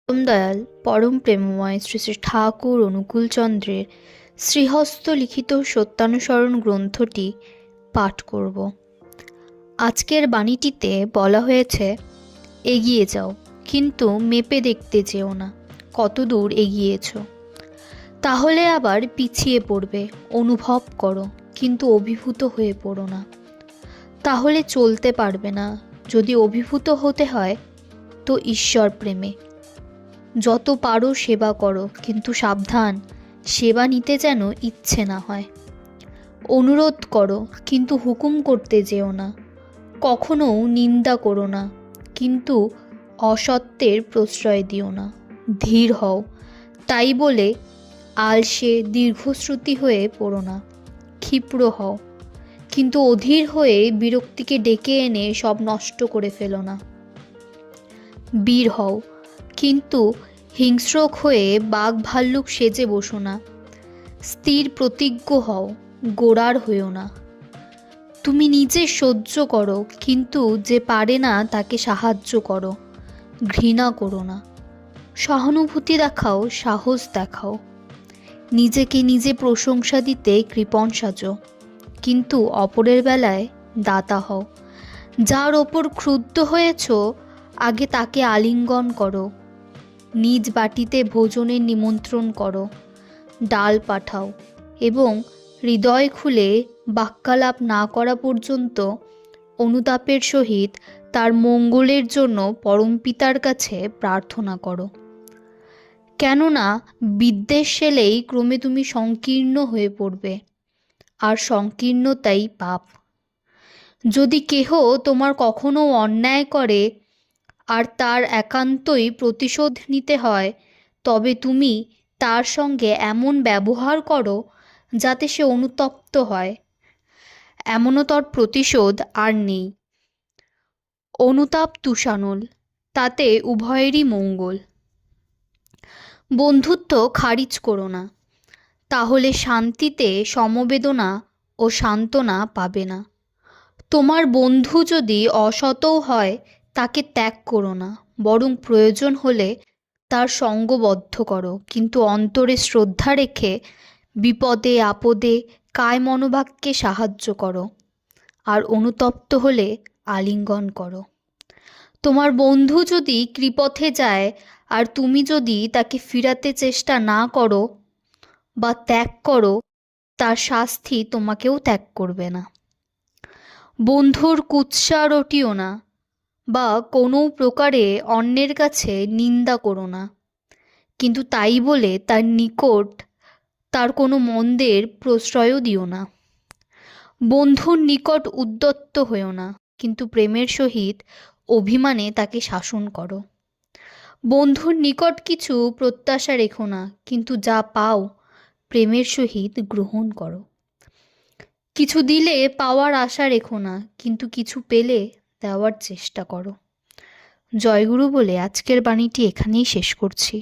পরম দয়াল পরম প্রেমময় শ্রী শ্রী ঠাকুর অনুকূলচন্দ্রের শ্রীহস্ত লিখিত সত্যানুসরণ গ্রন্থটি পাঠ করব। আজকের বাণীটিতে বলা হয়েছে, এগিয়ে যাও, কিন্তু মেপে দেখতে যেও না কতদূর এগিয়েছ। তাহলে আবার পিছিয়ে পড়বে। অনুভব করো, কিন্তু অভিভূত হয়ে পড়ো না। তাহলে চলতে পারবে না। যদি অভিভূত হতে হয় তো ঈশ্বর প্রেমে। যত পারো সেবা করো, কিন্তু সাবধান, সেবা নিতে যেন ইচ্ছে না হয়। অনুরোধ করো, কিন্তু হুকুম করতে যেও না। কখনো নিন্দা করো না, কিন্তু অসত্যের প্রশ্রয় দিও না। ধীর হও, তাই বলে আলসে দীর্ঘশ্রুতি হয়ে পড়ো না। ক্ষিপ্র হও, কিন্তু অধীর হয়ে বিরক্তিকে ডেকে এনে সব নষ্ট করে ফেলো না। বীর হও, কিন্তু হিংস্রক হয়ে বাঘ ভাল্লুক সেজে বসো না। স্থির প্রতিজ্ঞ হও, গোড়ার হইও না। তুমি নিজে সহ্য করো, কিন্তু যে পারে না তাকে সাহায্য করো। ঘৃণা করো না। সহানুভূতি দেখাও, সাহস দেখাও। নিজেকে নিজে প্রশংসা দিতে কৃপণ সাজো, কিন্তু অপরের বেলায় দাতা হও। যার ওপর ক্রুদ্ধ হয়েছ, আগে তাকে আলিঙ্গন করো। নিজ বাটিতে ভোজনের নিমন্ত্রণ করো, ডাল পাঠাও, এবং হৃদয় খুলে বাক্যালাপ না করা পর্যন্ত অনুতাপের সহিত তার মঙ্গলের জন্য পরমপিতার কাছে প্রার্থনা করো। কেননা বিদ্বেষ সেলেই ক্রমে তুমি সংকীর্ণ হয়ে পড়বে, আর সংকীর্ণতাই পাপ। যদি কেহ তোমার কখনো অন্যায় করে আর তার একান্তই প্রতিশোধ নিতে হয়, তবে তুমি তার সঙ্গে এমন ব্যবহার করো যাতে সে অনুতপ্ত হয়। এমনতর প্রতিশোধ আর নেই। অনুতাপ তুষানল, তাতে উভয়েরই মঙ্গল। বন্ধুত্ব খারিজ করো না, তাহলে শান্তিতে সমবেদনা ও সান্ত্বনা পাবে না। তোমার বন্ধু যদি অসতও হয়, তাকে ত্যাগ করো না, বরং প্রয়োজন হলে তার সঙ্গবদ্ধ করো, কিন্তু অন্তরে শ্রদ্ধা রেখে বিপদে আপদে কায় মনোবাক্যে সাহায্য করো, আর অনুতপ্ত হলে আলিঙ্গন করো। তোমার বন্ধু যদি কৃপথে যায় আর তুমি যদি তাকে ফিরাতে চেষ্টা না করো বা ত্যাগ করো, তার শাস্তি তোমাকেও ত্যাগ করবে না। বন্ধুর কুৎসা রটিও না, বা কোনো প্রকারে অন্যের কাছে নিন্দা করো না, কিন্তু তাই বলে তার নিকট তার কোনো মন্দের প্রশ্রয়ও দিও না। বন্ধুর নিকট উদ্যত্ত হইও না, কিন্তু প্রেমের সহিত অভিমানে তাকে শাসন করো। বন্ধুর নিকট কিছু প্রত্যাশা রেখো না, কিন্তু যা পাও প্রেমের সহিত গ্রহণ করো। কিছু দিলে পাওয়ার আশা রেখো না, কিন্তু কিছু পেলে দেওয়ার চেষ্টা করো। জয়গুরু বলে আজকের বাণীটি এখানেই শেষ করছি।